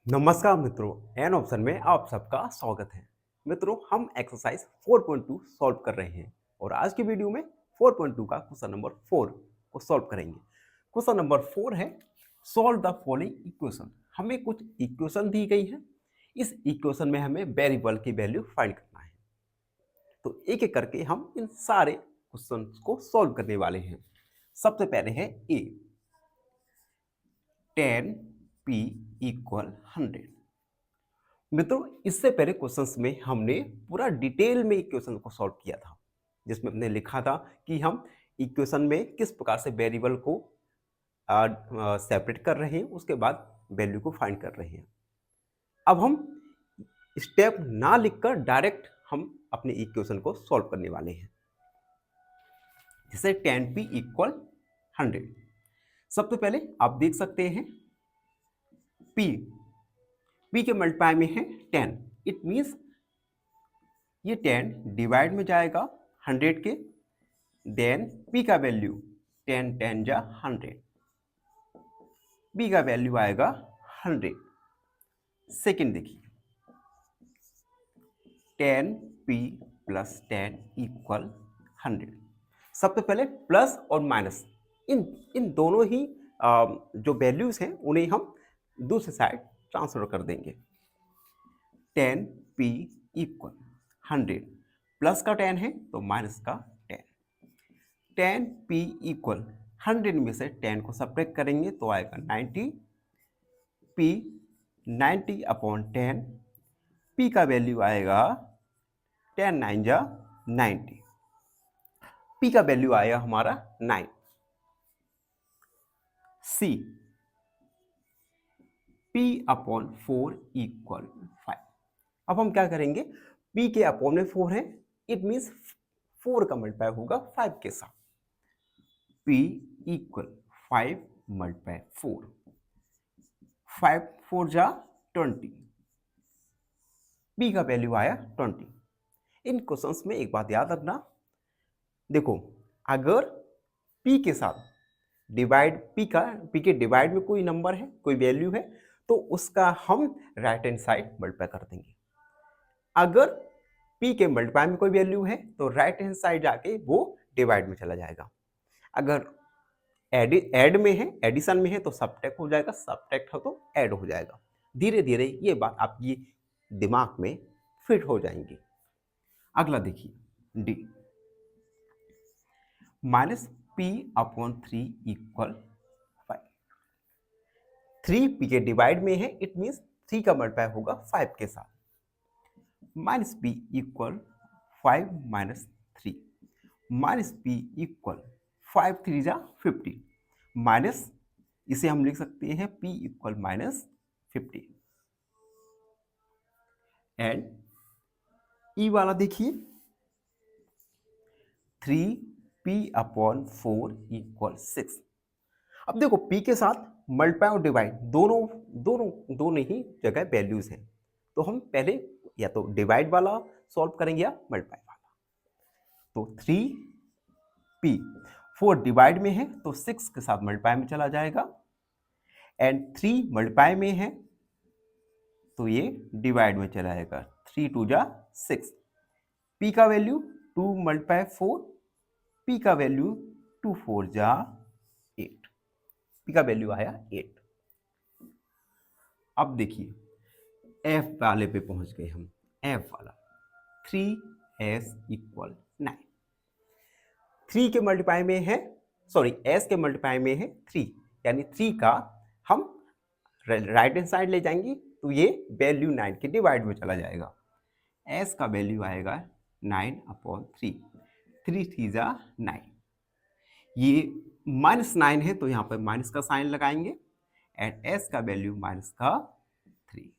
नमस्कार मित्रों, an option में आप सबका स्वागत है। मित्रों, हम एक्सरसाइज 4.2 सॉल्व कर रहे हैं और आज की वीडियो में 4.2 का क्वेश्चन नंबर 4 को सॉल्व करेंगे। क्वेश्चन नंबर 4 है, सॉल्व द फॉलोइंग इक्वेशन। हमें कुछ इक्वेशन दी गई है, इस इक्वेशन में हमें वेरिएबल की वैल्यू फाइंड करना है। तो एक एक करके हम इन सारे क्वेश्चन को सॉल्व करने वाले हैं। सबसे पहले है ए, 10p इक्वल 100। मित्रों, इससे पहले क्वेश्चंस में हमने पूरा डिटेल में इक्वेशन को सॉल्व किया था, जिसमें हमने लिखा था कि हम इक्वेशन में किस प्रकार से वेरिएबल को सेपरेट कर रहे हैं, उसके बाद वैल्यू को फाइंड कर रहे हैं। अब हम स्टेप ना लिखकर डायरेक्ट हम अपने इक्वेशन को सॉल्व करने वाले हैं। जैसे 10p इक्वल 100। सबसे पहले आप देख सकते हैं p के मल्टीप्लाई में है 10। इट मीन्स ये 10 डिवाइड में जाएगा 100 के, देन p का वैल्यू 10 10 जा 100, b का वैल्यू आएगा 100। सेकेंड देखिए, 10p प्लस 10 इक्वल 100। सबसे पहले प्लस और माइनस इन इन दोनों ही जो वैल्यूज हैं उन्हें हम दूसरी साइड ट्रांसफर कर देंगे। 10p इक्वल 100, प्लस का 10 है तो माइनस का 10। 10p इक्वल 100 में से 10 को सब्ट्रैक्ट करेंगे तो आएगा 90। p 90 अपॉन 10, p का वैल्यू आएगा 10 9 जा 90, p का वैल्यू आएगा हमारा 9। c p upon 4 equal 5। अब हम क्या करेंगे, p के अपॉन में 4 है, इट मीन्स 4 का मल्टीप्लाई होगा 5 के साथ। p इक्वल 5 मल्टीप्लाई 4, 5 4 जा 20, p का वैल्यू आया 20। इन क्वेश्चंस में एक बात याद रखना, देखो अगर p के साथ डिवाइड p के डिवाइड में कोई नंबर है, कोई वैल्यू है, तो उसका हम राइट हैंड साइड मल्टीप्लाई कर देंगे। अगर p के मल्टीप्लाई में कोई वैल्यू है तो राइट हैंड साइड जाके वो डिवाइड में चला जाएगा। अगर ऐड में है, एडिशन में है तो सब्ट्रैक्ट हो जाएगा, सब्ट्रैक्ट हो तो ऐड हो जाएगा। धीरे धीरे ये बात आपकी दिमाग में फिट हो जाएंगी। अगला देखिए D, minus p upon 3 equal 5। 3 p के डिवाइड में है, इट मीन्स 3 का मल्टीप्लाई होगा 5 के साथ। Minus p equal 5 minus 3, minus p equal 5 3 जा 50, माइनस इसे हम लिख सकते हैं p इक्वल माइनस 50। एंड ई वाला देखिए, 3p अपॉन 4 इक्वल 6। अब देखो p के साथ मल्टीप्लाई और डिवाइड दोनों ही जगह वैल्यूज हैं, तो हम पहले या तो डिवाइड वाला सॉल्व करेंगे या मल्टीप्लाई वाला। तो 3p 4 डिवाइड में है तो 6 के साथ मल्टीप्लाई में चला जाएगा, एंड 3 मल्टीप्लाई में है तो ये डिवाइड में चला जाएगा। 3 2 जा 6, p का वैल्यू 2 मल्टीप्लाई 4, p का वैल्यू 2 4 जा 8, p का वैल्यू आया 8। अब देखिए f वाले पे पहुंच गए हम, f वाला 3s इक्वल 9। 3 के मल्टीप्लाई में है, सॉरी s के मल्टीप्लाई में है 3, यानी 3 का हम राइट हैंड साइड ले जाएंगे तो ये वैल्यू 9 के डिवाइड में चला जाएगा। s का वैल्यू आएगा 9 अपॉन 3, 3 3 जा 9। ये माइनस 9 है तो यहाँ पर माइनस का साइन लगाएंगे, एंड s का वैल्यू माइनस का 3।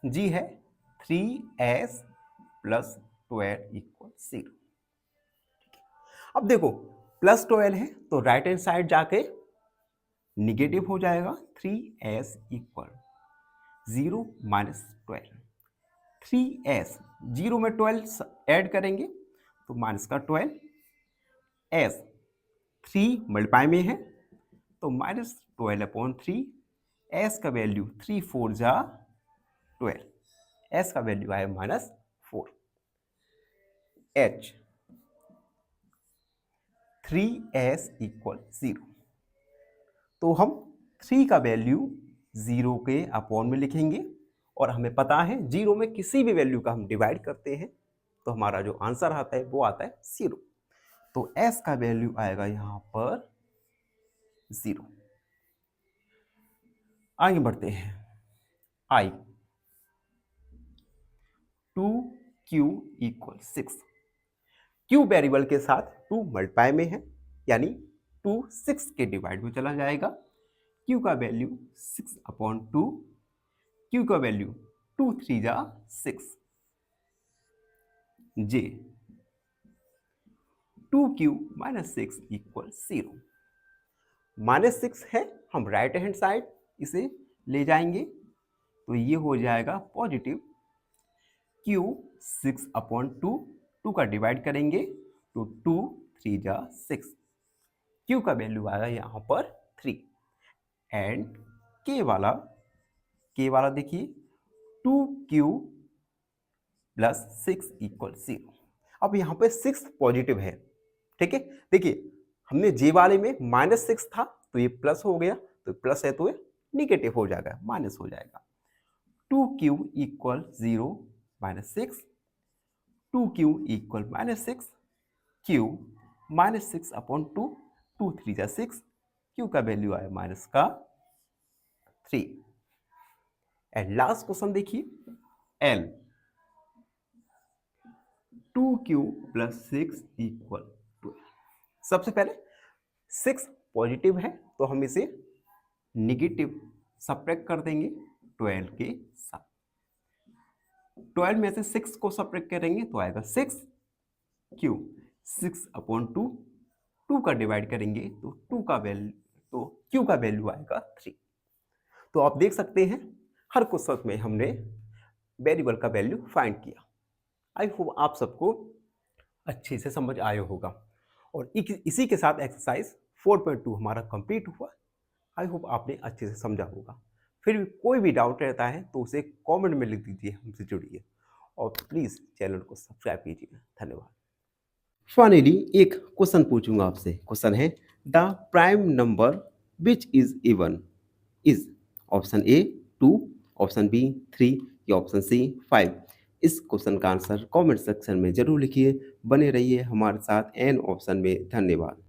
जी है 3s प्लस 12 इक्वल 0। अब देखो प्लस 12 है तो राइट हैंड साइड जाके निगेटिव हो जाएगा। 3s इक्वल 0 माइनस 12, 3s 0 में 12 ऐड करेंगे तो माइनस का 12, s 3 मल्टीप्लाई में है तो -12/3 s का वैल्यू 3 4 जा 12, s का वैल्यू आया -4, h 3s इक्वल 0। तो हम 3 का वैल्यू 0 के अपॉन में लिखेंगे और हमें पता है 0 में किसी भी वैल्यू का हम डिवाइड करते हैं तो हमारा जो आंसर आता है वो आता है 0। तो s का वैल्यू आएगा यहां पर 0। आगे बढ़ते हैं। i 2q equal 6। q variable के साथ 2 मल्टीप्लाई में है, यानी 2 6 के डिवाइड में चला जाएगा। q का वैल्यू 6/2, q का वैल्यू 2 3 जा 6, j 2q - 6 इक्वल 0। -6 है, हम राइट हैंड साइड इसे ले जाएंगे तो ये हो जाएगा पॉजिटिव q 6/2, 2 का डिवाइड करेंगे तो 2 3 जा 6, q का वैल्यू आएगा यहाँ पर 3 एंड k वाला देखिए 2q + 6 इक्वल 0। अब यहाँ पे 6 पॉजिटिव है, ठीक है। देखिए हमने जे वाले में -6 था तो ये प्लस हो गया, तो प्लस है तो ये निगेटिव हो जाएगा, माइनस हो जाएगा। 2q equal 0 -6, 2q equal -6, q -6/2, 2 3 जा 6, q का वैल्यू आया माइनस का 3। एंड लास्ट क्वेश्चन देखिए, l 2q + 6 इक्वल 12। सबसे पहले 6 पॉजिटिव है तो हम इसे निगेटिव सब्ट्रैक्ट कर देंगे 12 के साथ। 12 में से 6 को सब्ट्रैक्ट करेंगे तो आएगा 6, q 6/2, 2 का डिवाइड करेंगे तो 2 का वैल्यू, तो q का वैल्यू आएगा 3। तो आप देख सकते हैं हर क्वेश्चन में हमने वेरिएबल का वैल्यू फाइंड किया। आई होप आप सबको अच्छे से समझ आया होगा और इसी के साथ एक्सरसाइज 4.2 हमारा कंप्लीट हुआ। आई होप आपने अच्छे से समझा होगा। फिर भी कोई भी डाउट रहता है तो उसे कमेंट में लिख दीजिए, हमसे जुड़िए और प्लीज़ चैनल को सब्सक्राइब कीजिए। धन्यवाद। फाइनली एक क्वेश्चन पूछूंगा आपसे। क्वेश्चन है the prime number which is even is option A 2, option B 3 या ऑप्शन सी 5। इस क्वेश्चन का आंसर कमेंट सेक्शन में जरूर लिखिए। बने रहिए हमारे साथ एन ऑप्शन में। धन्यवाद।